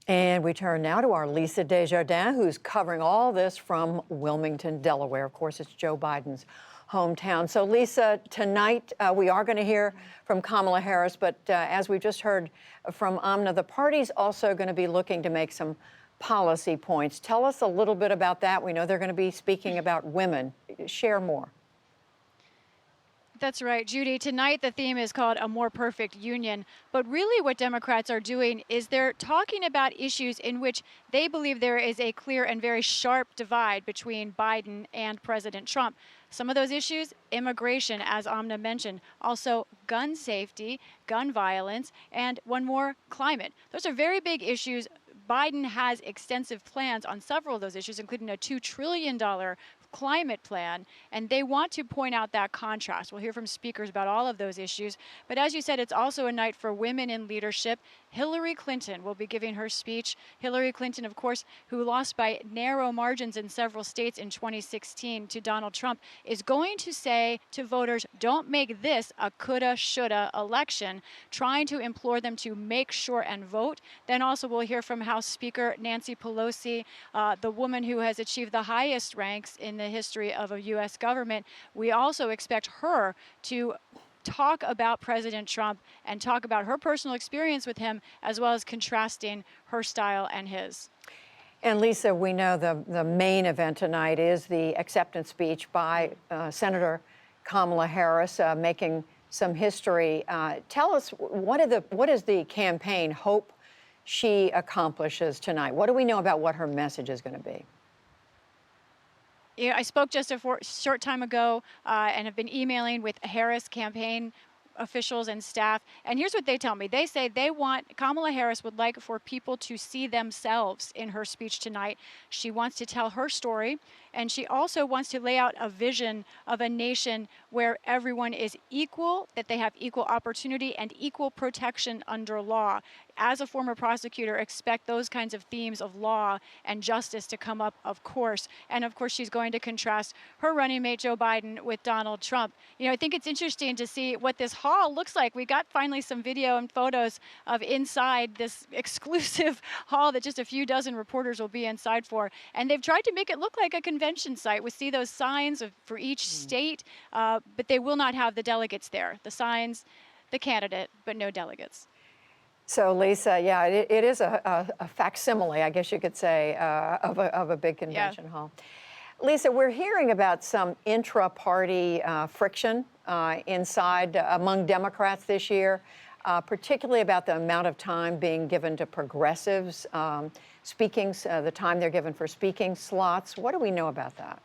And we turn now to our Lisa Desjardins, who's covering all this from Wilmington, Delaware. Of course, it's Joe Biden's hometown. So, Lisa, tonight we are going to hear from Kamala Harris, but as we've just heard from Amna, the party's also going to be looking to make some policy points. Tell us a little bit about that. We know they're going to be speaking about women. Share more. That's right, Judy. Tonight, the theme is called A More Perfect Union. But really, what Democrats are doing is they're talking about issues in which they believe there is a clear and very sharp divide between Biden and President Trump. Some of those issues, immigration, as Amna mentioned, also gun safety, gun violence, and one more, climate. Those are very big issues. Biden has extensive plans on several of those issues, including a $2 trillion climate plan, and they want to point out that contrast. We'll hear from speakers about all of those issues. But as you said, it's also a night for women in leadership. Hillary Clinton will be giving her speech. Hillary Clinton, of course, who lost by narrow margins in several states in 2016 to Donald Trump, is going to say to voters, don't make this a coulda, shoulda election, trying to implore them to make sure and vote. Then also we'll hear from House Speaker Nancy Pelosi, the woman who has achieved the highest ranks in the history of a U.S. government. We also expect her to talk about President Trump and talk about her personal experience with him, as well as contrasting her style and his. And Lisa, we know the main event tonight is the acceptance speech by Senator Kamala Harris, making some history. Tell us, what is the campaign hope she accomplishes tonight? What do we know about what her message is going to be? Yeah, I spoke just a short time ago and have been emailing with Harris campaign officials and staff. And here's what they tell me. They say Kamala Harris would like for people to see themselves in her speech tonight. She wants to tell her story, and she also wants to lay out a vision of a nation where everyone is equal, that they have equal opportunity and equal protection under law. As a former prosecutor, expect those kinds of themes of law and justice to come up, of course. And of course, she's going to contrast her running mate, Joe Biden, with Donald Trump. You know, I think it's interesting to see what this hall looks like. We got finally some video and photos of inside this exclusive hall that just a few dozen reporters will be inside for. And they've tried to make it look like a convention site. We see those signs for each state, but they will not have the delegates there. The signs, the candidate, but no delegates. So, Lisa, yeah, it is a facsimile, I guess you could say, of a big convention hall. Lisa, we're hearing about some intra-party friction inside among Democrats this year, particularly about the amount of time being given to progressives, the time they're given for speaking slots. What do we know about that?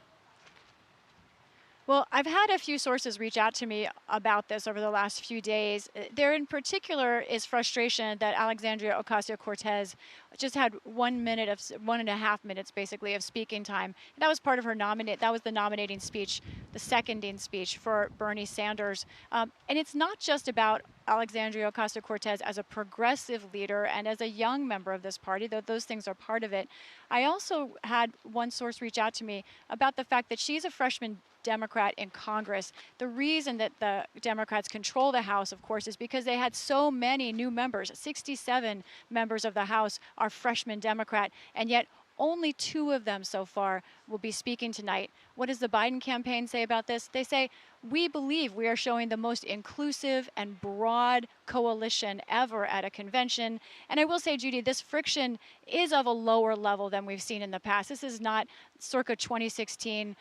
Well, I've had a few sources reach out to me about this over the last few days. There in particular is frustration that Alexandria Ocasio-Cortez just had 1.5 minutes basically of speaking time. And that was part of her that was the nominating speech, the seconding speech for Bernie Sanders. And it's not just about Alexandria Ocasio-Cortez as a progressive leader and as a young member of this party, though those things are part of it. I also had one source reach out to me about the fact that she's a freshman Democrat in Congress. The reason that the Democrats control the House, of course, is because they had so many new members. 67 members of the House are freshman Democrat, and yet only 2 of them so far will be speaking tonight. What does the Biden campaign say about this? They say, we believe we are showing the most inclusive and broad coalition ever at a convention. And I will say, Judy, this friction is of a lower level than we've seen in the past. This is not circa 2016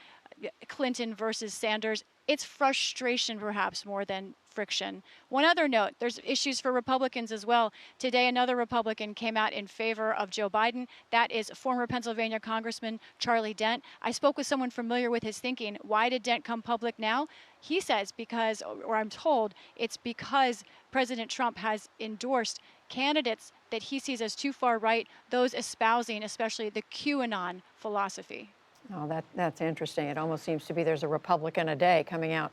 Clinton versus Sanders. It's frustration, perhaps, more than friction. One other note, there's issues for Republicans as well. Today, another Republican came out in favor of Joe Biden. That is former Pennsylvania Congressman Charlie Dent. I spoke with someone familiar with his thinking. Why did Dent come public now? He says or I'm told, it's because President Trump has endorsed candidates that he sees as too far right, those espousing especially the QAnon philosophy. Oh, that's interesting. It almost seems to be there's a Republican a day coming out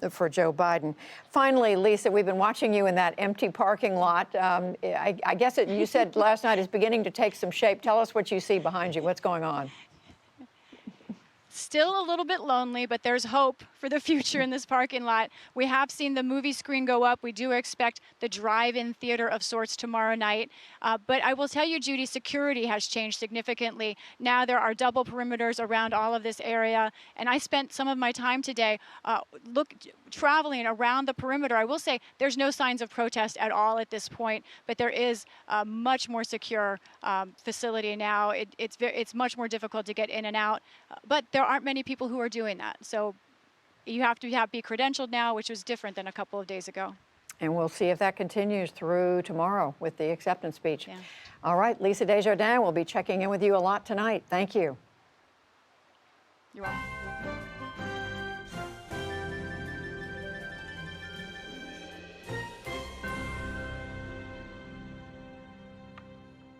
for Joe Biden. Finally, Lisa, we've been watching you in that empty parking lot. I guess you said last night is beginning to take some shape. Tell us what you see behind you. What's going on? still a little bit lonely, but there's hope for the future in this parking lot. We have seen the movie screen go up. We do expect the drive-in theater of sorts tomorrow night. But I will tell you, Judy, security has changed significantly. Now there are double perimeters around all of this area. And I spent some of my time today traveling around the perimeter. I will say there's no signs of protest at all at this point, but there is a much more secure facility now. It's much more difficult to get in and out, but there aren't many people who are doing that. So you have to be credentialed now, which was different than a couple of days ago. And we'll see if that continues through tomorrow with the acceptance speech. Yeah. All right, Lisa Desjardins will be checking in with you a lot tonight. Thank you. You're welcome.